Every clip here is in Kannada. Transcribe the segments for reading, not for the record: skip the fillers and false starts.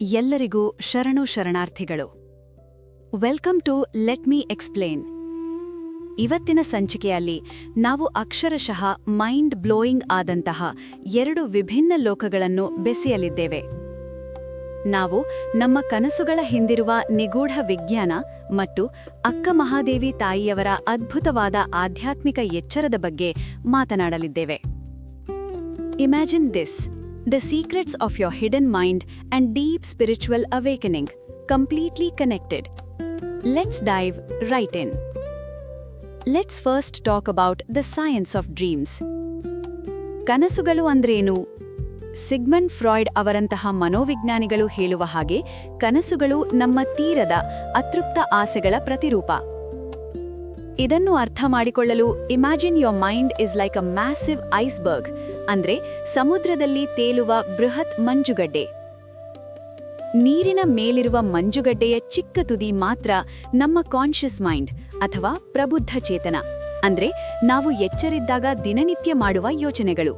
ಎಲ್ಲರಿಗೂ ಶರಣು ಶರಣಾರ್ಥಿಗಳು. Welcome to let me explain. ಇವತ್ತಿನ ಸಂಚಿಕೆಯಲ್ಲಿ ನಾವು ಅಕ್ಷರಶಃ ಮೈಂಡ್ ಬ್ಲೋಯಿಂಗ್ ಆದಂತಹ ಎರಡು ವಿಭಿನ್ನ ಲೋಕಗಳನ್ನು ಬೆಸೆಯಲಿದ್ದೇವೆ. ನಾವು ನಮ್ಮ ಕನಸುಗಳ ಹಿಂದಿರುವ ನಿಗೂಢ ವಿಜ್ಞಾನ ಮತ್ತು ಅಕ್ಕ ಮಹಾದೇವಿ ತಾಯಿಯವರ ಅದ್ಭುತವಾದ ಆಧ್ಯಾತ್ಮಿಕ ಎಚ್ಚರದ ಬಗ್ಗೆ ಮಾತನಾಡಲಿದ್ದೇವೆ. Imagine this: the secrets of your hidden mind and deep spiritual awakening, completely connected. Let's dive right in. Let's first talk about the science of dreams. ಕನಸುಗಳು ಅಂದ್ರೇನು? ಸಿಗ್ಮಂಡ್ ಫ್ರಾಯ್ಡ್ ಅವರಂತಹ ಮನೋವಿಜ್ಞಾನಿಗಳು ಹೇಳುವ ಹಾಗೆ ಕನಸುಗಳು ನಮ್ಮ ತೀರದ ಅತೃಪ್ತ ಆಸೆಗಳ ಪ್ರತಿರೂಪ. ಇದನ್ನು ಅರ್ಥ ಮಾಡಿಕೊಳ್ಳಲು imagine your mind is like a massive iceberg, ಅಂದ್ರೆ ಸಮುದ್ರದಲ್ಲಿ ತೇಲುವ ಬೃಹತ್ ಮಂಜುಗಡ್ಡೆ. ನೀರಿನ ಮೇಲಿರುವ ಮಂಜುಗಡ್ಡೆಯ ಚಿಕ್ಕ ತುದಿ ಮಾತ್ರ ನಮ್ಮ ಕಾನ್ಷಿಯಸ್ ಮೈಂಡ್ ಅಥವಾ ಪ್ರಬುದ್ಧ ಚೇತನ, ಅಂದ್ರೆ ನಾವು ಎಚ್ಚರಿದ್ದಾಗ ದಿನನಿತ್ಯ ಮಾಡುವ ಯೋಚನೆಗಳು.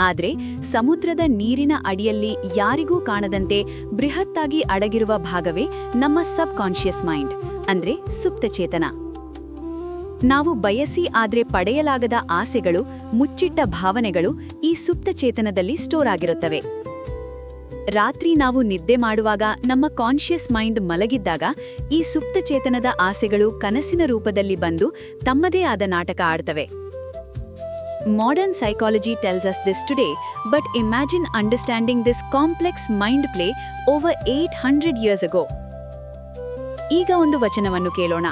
ಆದ್ರೆ ಸಮುದ್ರದ ನೀರಿನ ಅಡಿಯಲ್ಲಿ ಯಾರಿಗೂ ಕಾಣದಂತೆ ಬೃಹತ್ತಾಗಿ ಅಡಗಿರುವ ಭಾಗವೇ ನಮ್ಮ ಸಬ್ ಕಾನ್ಷಿಯಸ್ ಮೈಂಡ್, ಅಂದ್ರೆ ಸುಪ್ತ ಚೇತನ. ನಾವು ಬಯಸಿ ಆದ್ರೆ ಪಡೆಯಲಾಗದ ಆಸೆಗಳು, ಮುಚ್ಚಿಟ್ಟ ಭಾವನೆಗಳು ಈ ಸುಪ್ತ ಚೇತನದಲ್ಲಿ ಸ್ಟೋರ್ ಆಗಿರುತ್ತವೆ. ರಾತ್ರಿ ನಾವು ನಿದ್ದೆ ಮಾಡುವಾಗ ನಮ್ಮ ಕಾನ್ಷಿಯಸ್ ಮೈಂಡ್ ಮಲಗಿದ್ದಾಗ ಈ ಸುಪ್ತ ಚೇತನದ ಆಸೆಗಳು ಕನಸಿನ ರೂಪದಲ್ಲಿ ಬಂದು ತಮ್ಮದೇ ಆದ ನಾಟಕ ಆಡ್ತವೆ. Modern psychology tells us this today, but imagine understanding this complex mind play over 800 years ago. ಈಗ ಒಂದು ವಚನವನ್ನು ಕೇಳೋಣ.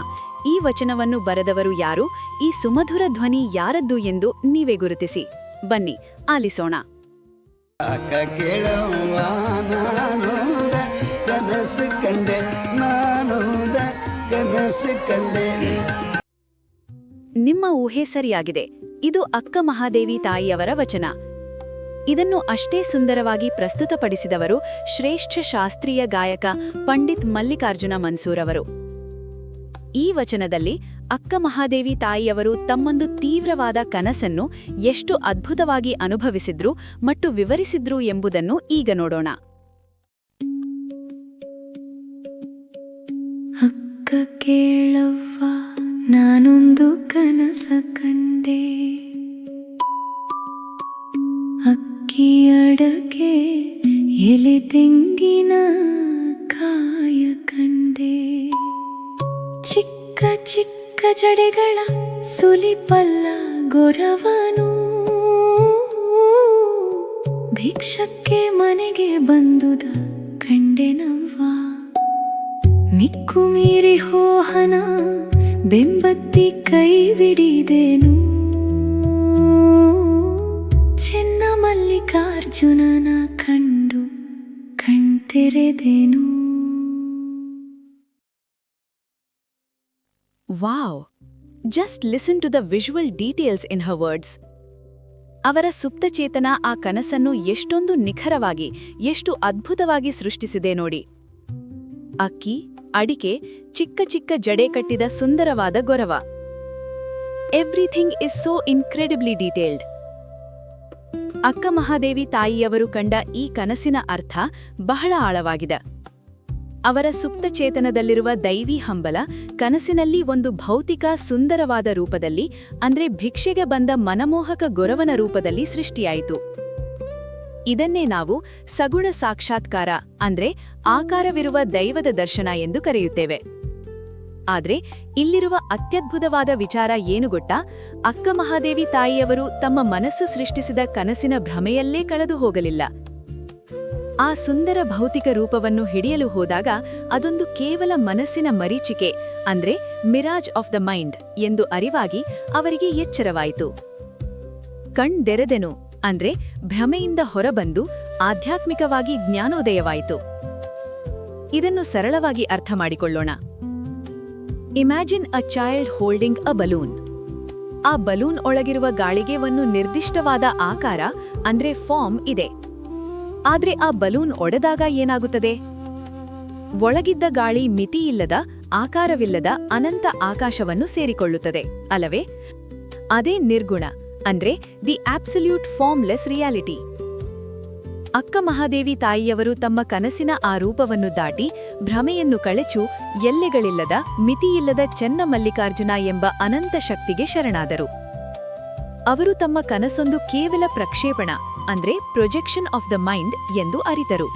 ಈ ವಚನವನ್ನು ಬರೆದವರು ಯಾರು? ಈ ಸುಮಧುರ ಧ್ವನಿ ಯಾರದ್ದು ಎಂದು ನೀವೇ ಗುರುತಿಸಿ. ಬನ್ನಿ ಆಲಿಸೋಣ. ನಿಮ್ಮ ಊಹೆ ಸರಿಯಾಗಿದೆ. ಇದು ಅಕ್ಕ ಮಹಾದೇವಿ ತಾಯಿಯವರ ವಚನ. ಇದನ್ನು ಅಷ್ಟೇ ಸುಂದರವಾಗಿ ಪ್ರಸ್ತುತಪಡಿಸಿದವರು ಶ್ರೇಷ್ಠ ಶಾಸ್ತ್ರೀಯ ಗಾಯಕ ಪಂಡಿತ್ ಮಲ್ಲಿಕಾರ್ಜುನ ಮನ್ಸೂರ್ ಅವರು. ಈ ವಚನದಲ್ಲಿ ಅಕ್ಕ ಮಹಾದೇವಿ ತಾಯಿಯವರು ತಮ್ಮೊಂದು ತೀವ್ರವಾದ ಕನಸನ್ನು ಎಷ್ಟು ಅದ್ಭುತವಾಗಿ ಅನುಭವಿಸಿದ್ರು ಮತ್ತು ವಿವರಿಸಿದ್ರು ಎಂಬುದನ್ನು ಈಗ ನೋಡೋಣ. ಅಕ್ಕ ಕೇಳವ್ವ, ನಾನೊಂದು ಕನಸ ಕಂಡೆ, ಅಕ್ಕಿ ಅಡಕೆ ಎಲೆ ತೆಂಗಿನ ಕಾಯ ಕಂಡೆ, ಚಿಕ್ಕ ಚಿಕ್ಕ ಜಡೆಗಳ ಸುಲಿಪಲ್ಲ ಗೊರವನು, ಭಿಕ್ಷಕ್ಕೆ ಮನೆಗೆ ಬಂದುದ ಕಂಡೆನವ್ವ, ಮಿಕ್ಕು ಮೀರಿ ಹೋಹನ ಬೆಂಬತ್ತಿ ಕೈ ಬಿಡಿದೆನು, ಚೆನ್ನ ಮಲ್ಲಿಕಾರ್ಜುನನ ಕಂಡು ಕಣ್ತೆರೆದೆನು. Wow! Just listen to the visual details in her words. ಅವರ ಸುಪ್ತಚೇತನ ಆ ಕನಸನ್ನು ಎಷ್ಟೊಂದು ನಿಖರವಾಗಿ, ಎಷ್ಟು ಅದ್ಭುತವಾಗಿ ಸೃಷ್ಟಿಸಿದೆ ನೋಡಿ. ಅಕ್ಕಿ, ಅಡಿಕೆ, ಚಿಕ್ಕ ಚಿಕ್ಕ ಜಡೆ ಕಟ್ಟಿದ ಸುಂದರವಾದ ಗೊರವ. Everything is so incredibly detailed. Akka Mahadevi ತಾಯಿಯವರು ಕಂಡ ಈ ಕನಸಿನ ಅರ್ಥ ಬಹಳ ಆಳವಾಗಿದೆ. ಅವರ ಸುಪ್ತಚೇತನದಲ್ಲಿರುವ ದೈವಿ ಹಂಬಲ ಕನಸಿನಲ್ಲಿ ಒಂದು ಭೌತಿಕ ಸುಂದರವಾದ ರೂಪದಲ್ಲಿ, ಅಂದ್ರೆ ಭಿಕ್ಷೆಗೆ ಬಂದ ಮನಮೋಹಕ ಗೊರವನ ರೂಪದಲ್ಲಿ ಸೃಷ್ಟಿಯಾಯಿತು. ಇದನ್ನೇ ನಾವು ಸಗುಣ ಸಾಕ್ಷಾತ್ಕಾರ, ಅಂದ್ರೆ ಆಕಾರವಿರುವ ದೈವದ ದರ್ಶನ ಎಂದು ಕರೆಯುತ್ತೇವೆ. ಆದ್ರೆ ಇಲ್ಲಿರುವ ಅತ್ಯದ್ಭುತವಾದ ವಿಚಾರ ಏನು ಗೊತ್ತಾ? ಅಕ್ಕ ಮಹಾದೇವಿ ತಾಯಿಯವರು ತಮ್ಮ ಮನಸ್ಸು ಸೃಷ್ಟಿಸಿದ ಕನಸಿನ ಭ್ರಮೆಯಲ್ಲೇ ಕಳೆದು ಹೋಗಲಿಲ್ಲ. ಆ ಸುಂದರ ಭೌತಿಕ ರೂಪವನ್ನು ಹಿಡಿಯಲು ಹೋದಾಗ ಅದೊಂದು ಕೇವಲ ಮನಸ್ಸಿನ ಮರೀಚಿಕೆ, ಅಂದ್ರೆ ಮಿರಾಜ್ ಆಫ್ ದ ಮೈಂಡ್ ಎಂದು ಅರಿವಾಗಿ ಅವರಿಗೆ ಎಚ್ಚರವಾಯಿತು. ಕಣ್ದೆರೆದೆನು ಅಂದ್ರೆ ಭ್ರಮೆಯಿಂದ ಹೊರಬಂದು ಆಧ್ಯಾತ್ಮಿಕವಾಗಿ ಜ್ಞಾನೋದಯವಾಯಿತು. ಇದನ್ನು ಸರಳವಾಗಿ ಅರ್ಥ ಮಾಡಿಕೊಳ್ಳೋಣ. Imagine a child holding a balloon. ಆ ಬಲೂನ್ ಒಳಗಿರುವ ಗಾಳಿಗೆ ಒಂದು ನಿರ್ದಿಷ್ಟವಾದ ಆಕಾರ, ಅಂದ್ರೆ ಫಾರ್ಮ್ ಇದೆ. ಆದ್ರೆ ಆ ಬಲೂನ್ ಒಡೆದಾಗ ಏನಾಗುತ್ತದೆ? ಒಳಗಿದ್ದ ಗಾಳಿ ಮಿತಿಯಿಲ್ಲದ, ಆಕಾರವಿಲ್ಲದ ಅನಂತ ಆಕಾಶವನ್ನು ಸೇರಿಕೊಳ್ಳುತ್ತದೆ ಅಲ್ಲವೇ? ಅದೇ ನಿರ್ಗುಣ, ಅಂದ್ರೆ ದಿ ಆಬ್ಸಲ್ಯೂಟ್ ಫಾರ್ಮ್ಲೆಸ್ ರಿಯಾಲಿಟಿ. ಅಕ್ಕ ಮಹಾದೇವಿ ತಾಯಿಯವರು ತಮ್ಮ ಕನಸಿನ ಆ ರೂಪವನ್ನು ದಾಟಿ ಭ್ರಮೆಯನ್ನು ಕಳೆಚು ಎಲ್ಲೆಗಳಿಲ್ಲದ ಮಿತಿಯಿಲ್ಲದ ಚೆನ್ನಮಲ್ಲಿಕಾರ್ಜುನ ಎಂಬ ಅನಂತ ಶಕ್ತಿಗೆ ಶರಣಾದರು. ಅವರು ತಮ್ಮ ಕನಸೊಂದು ಕೇವಲ ಪ್ರಕ್ಷೇಪಣ ಅಂದ್ರೆ ಪ್ರೊಜೆಕ್ಷನ್ ಆಫ್ ದ ಮೈಂಡ್ ಎಂದು ಅರಿತರು.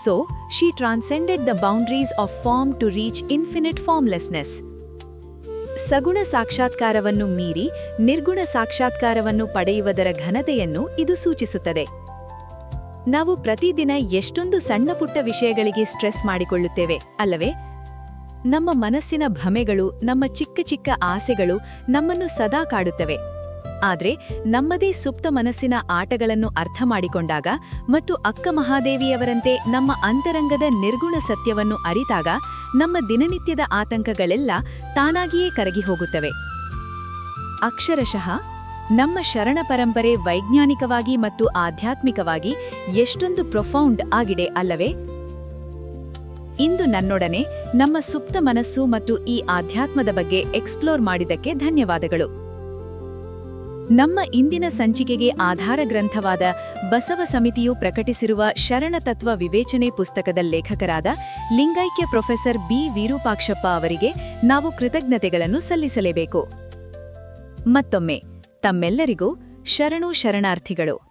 So she transcended the boundaries of form to reach infinite formlessness. ಸಗುಣ ಸಾಕ್ಷಾತ್ಕಾರವನ್ನು ಮೀರಿ ನಿರ್ಗುಣ ಸಾಕ್ಷಾತ್ಕಾರವನ್ನು ಪಡೆಯುವುದರ ಘನತೆಯನ್ನು ಇದು ಸೂಚಿಸುತ್ತದೆ. ನಾವು ಪ್ರತಿದಿನ ಎಷ್ಟೊಂದು ಸಣ್ಣಪುಟ್ಟ ವಿಷಯಗಳಿಗೆ ಸ್ಟ್ರೆಸ್ ಮಾಡಿಕೊಳ್ಳುತ್ತೇವೆ ಅಲ್ಲವೇ? ನಮ್ಮ ಮನಸ್ಸಿನ ಭ್ರಮೆಗಳು, ನಮ್ಮ ಚಿಕ್ಕ ಚಿಕ್ಕ ಆಸೆಗಳು ನಮ್ಮನ್ನು ಸದಾ ಕಾಡುತ್ತವೆ. ಆದರೆ ನಮ್ಮದೇ ಸುಪ್ತ ಮನಸ್ಸಿನ ಆಟಗಳನ್ನು ಅರ್ಥ ಮಾಡಿಕೊಂಡಾಗ ಮತ್ತು ಅಕ್ಕ ಮಹಾದೇವಿಯವರಂತೆ ನಮ್ಮ ಅಂತರಂಗದ ನಿರ್ಗುಣ ಸತ್ಯವನ್ನು ಅರಿತಾಗ ನಮ್ಮ ದಿನನಿತ್ಯದ ಆತಂಕಗಳೆಲ್ಲ ತಾನಾಗಿಯೇ ಕರಗಿ ಹೋಗುತ್ತವೆ. ಅಕ್ಷರಶಃ ನಮ್ಮ ಶರಣ ಪರಂಪರೆ ವೈಜ್ಞಾನಿಕವಾಗಿ ಮತ್ತು ಆಧ್ಯಾತ್ಮಿಕವಾಗಿ ಎಷ್ಟೊಂದು ಪ್ರೊಫೌಂಡ್ ಆಗಿದೆ ಅಲ್ಲವೇ? ಇಂದು ನನ್ನೊಡನೆ ನಮ್ಮ ಸುಪ್ತ ಮನಸ್ಸು ಮತ್ತು ಈ ಆಧ್ಯಾತ್ಮದ ಬಗ್ಗೆ ಎಕ್ಸ್ಪ್ಲೋರ್ ಮಾಡಿದ್ದಕ್ಕೆ ಧನ್ಯವಾದಗಳು. ನಮ್ಮ ಇಂದಿನ ಸಂಚಿಕೆಗೆ ಆಧಾರ ಗ್ರಂಥವಾದ ಬಸವ ಸಮಿತಿಯು ಪ್ರಕಟಿಸಿರುವ ಶರಣತತ್ವ ವಿವೇಚನೆ ಪುಸ್ತಕದ ಲೇಖಕರಾದ ಲಿಂಗೈಕ್ಯ ಪ್ರೊಫೆಸರ್ ಬಿ ವಿರೂಪಾಕ್ಷಪ್ಪ ಅವರಿಗೆ ನಾವು ಕೃತಜ್ಞತೆಗಳನ್ನು ಸಲ್ಲಿಸಲೇಬೇಕು. ಮತ್ತೊಮ್ಮೆ ತಮ್ಮೆಲ್ಲರಿಗೂ ಶರಣು ಶರಣಾರ್ಥಿಗಳು.